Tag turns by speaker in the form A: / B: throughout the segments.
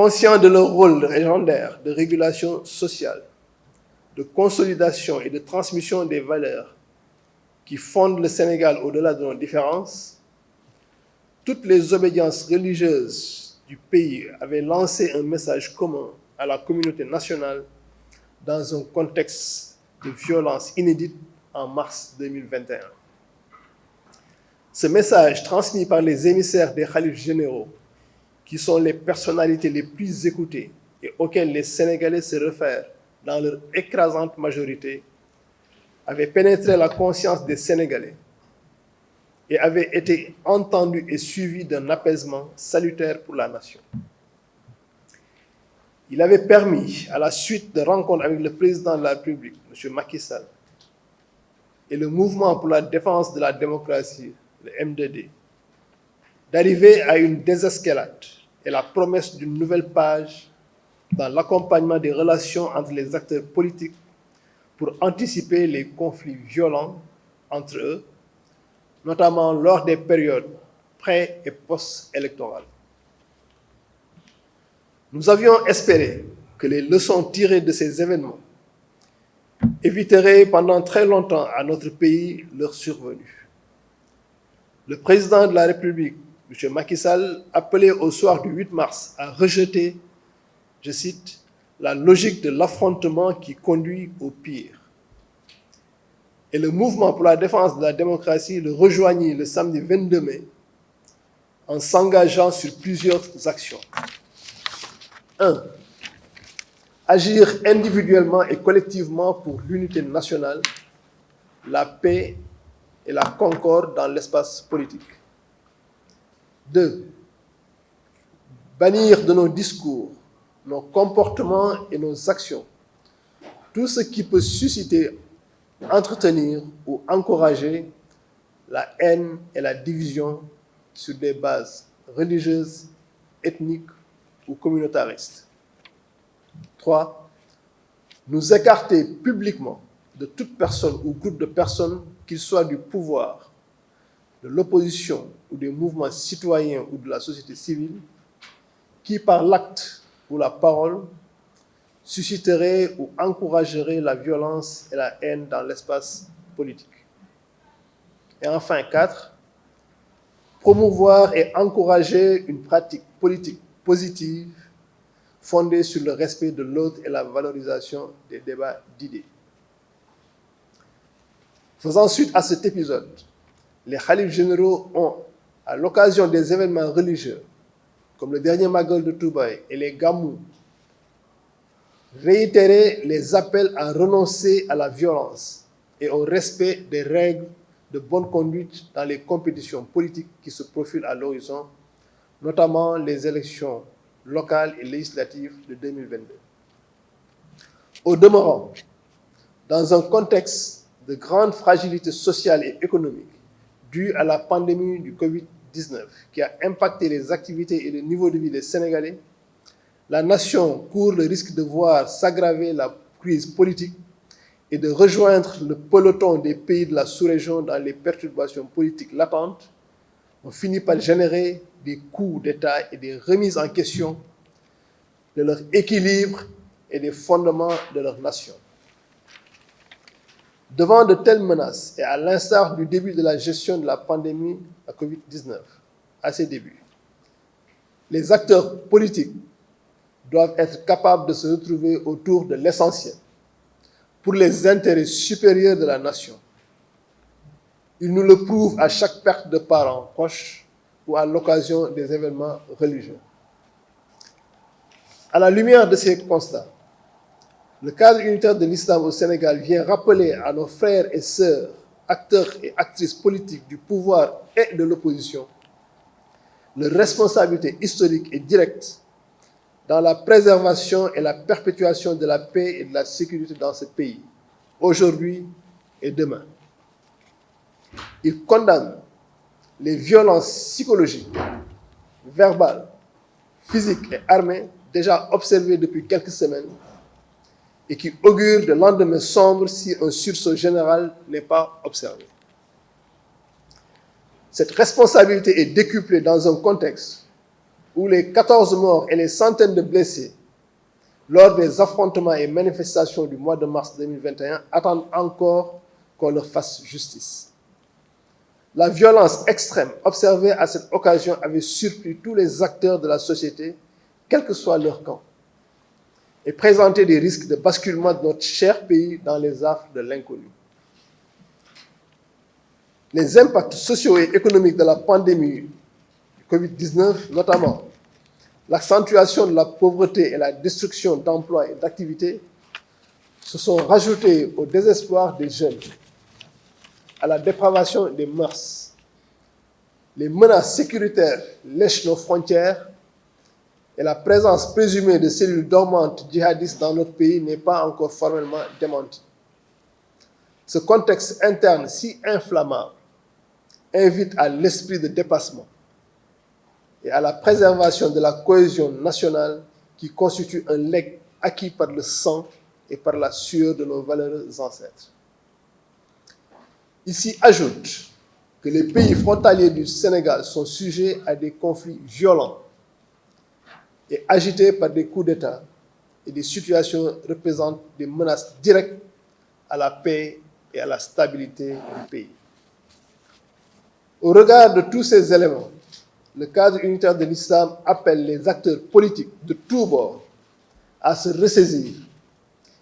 A: Conscients de leur rôle légendaire de régulation sociale, de consolidation et de transmission des valeurs qui fondent le Sénégal au-delà de nos différences, toutes les obédiences religieuses du pays avaient lancé un message commun à la communauté nationale dans un contexte de violence inédite en mars 2021. Ce message, transmis par les émissaires des khalifes généraux, qui sont les personnalités les plus écoutées et auxquelles les Sénégalais se réfèrent dans leur écrasante majorité, avait pénétré la conscience des Sénégalais et avait été entendu et suivi d'un apaisement salutaire pour la nation. Il avait permis, à la suite de rencontres avec le président de la République, M. Macky Sall, et le Mouvement pour la défense de la démocratie, le MDD, d'arriver à une désescalade et la promesse d'une nouvelle page dans l'accompagnement des relations entre les acteurs politiques pour anticiper les conflits violents entre eux, notamment lors des périodes pré- et post-électorales. Nous avions espéré que les leçons tirées de ces événements éviteraient pendant très longtemps à notre pays leur survenue. Le président de la République, M. Macky Sall, appelait au soir du 8 mars à rejeter, je cite, la logique de l'affrontement qui conduit au pire. Et le Mouvement pour la défense de la démocratie le rejoignit le samedi 22 mai en s'engageant sur plusieurs actions. 1. Agir individuellement et collectivement pour l'unité nationale, la paix et la concorde dans l'espace politique. 2. Bannir de nos discours, nos comportements et nos actions tout ce qui peut susciter, entretenir ou encourager la haine et la division sur des bases religieuses, ethniques ou communautaristes. 3. Nous écarter publiquement de toute personne ou groupe de personnes, qu'ils soient du pouvoir, de l'opposition ou des mouvements citoyens ou de la société civile, qui par l'acte ou la parole susciterait ou encouragerait la violence et la haine dans l'espace politique. Et enfin, 4. Promouvoir et encourager une pratique politique positive fondée sur le respect de l'autre et la valorisation des débats d'idées. Faisant suite à cet épisode, les khalifes généraux ont, à l'occasion des événements religieux, comme le dernier Magal de Touba et les Gamou, réitéré les appels à renoncer à la violence et au respect des règles de bonne conduite dans les compétitions politiques qui se profilent à l'horizon, notamment les élections locales et législatives de 2022. Au demeurant, dans un contexte de grande fragilité sociale et économique due à la pandémie du Covid-19 qui a impacté les activités et le niveau de vie des Sénégalais, la nation court le risque de voir s'aggraver la crise politique et de rejoindre le peloton des pays de la sous-région dans les perturbations politiques latentes. On finit par générer des coups d'État et des remises en question de leur équilibre et des fondements de leur nation. Devant de telles menaces, et à l'instar du début de la gestion de la pandémie à Covid-19, à ses débuts, les acteurs politiques doivent être capables de se retrouver autour de l'essentiel pour les intérêts supérieurs de la nation. Ils nous le prouvent à chaque perte de parents proches ou à l'occasion des événements religieux. À la lumière de ces constats, le cadre unitaire de l'islam au Sénégal vient rappeler à nos frères et sœurs, acteurs et actrices politiques du pouvoir et de l'opposition, leur responsabilité historique et directe dans la préservation et la perpétuation de la paix et de la sécurité dans ce pays, aujourd'hui et demain. Il condamne les violences psychologiques, verbales, physiques et armées déjà observées depuis quelques semaines et qui augurent de lendemains sombres si un sursaut général n'est pas observé. Cette responsabilité est décuplée dans un contexte où les 14 morts et les centaines de blessés lors des affrontements et manifestations du mois de mars 2021 attendent encore qu'on leur fasse justice. La violence extrême observée à cette occasion avait surpris tous les acteurs de la société, quel que soit leur camp, et présentait des risques de basculement de notre cher pays dans les affres de l'inconnu. Les impacts sociaux et économiques de la pandémie du Covid-19, notamment l'accentuation de la pauvreté et la destruction d'emplois et d'activités, se sont rajoutés au désespoir des jeunes, à la dépravation des mœurs. Les menaces sécuritaires lèchent nos frontières et la présence présumée de cellules dormantes djihadistes dans notre pays n'est pas encore formellement démentie. Ce contexte interne si inflammable invite à l'esprit de dépassement et à la préservation de la cohésion nationale qui constitue un legs acquis par le sang et par la sueur de nos valeureux ancêtres. Ici ajoute que les pays frontaliers du Sénégal sont sujets à des conflits violents et agités par des coups d'État et des situations représentent des menaces directes à la paix et à la stabilité du pays. Au regard de tous ces éléments, le cadre unitaire de l'islam appelle les acteurs politiques de tous bords à se ressaisir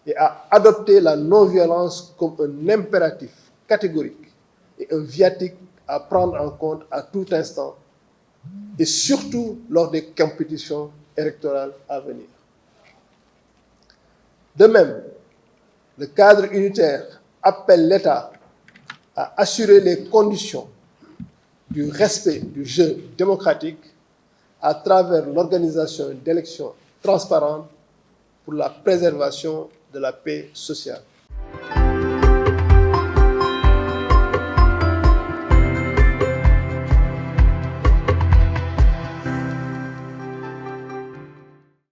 A: et à adopter la non-violence comme un impératif catégorique et un viatique à prendre en compte à tout instant et surtout lors des compétitions électorales à venir. De même, le cadre unitaire appelle l'État à assurer les conditions du respect du jeu démocratique à travers l'organisation d'élections transparentes pour la préservation de la paix sociale.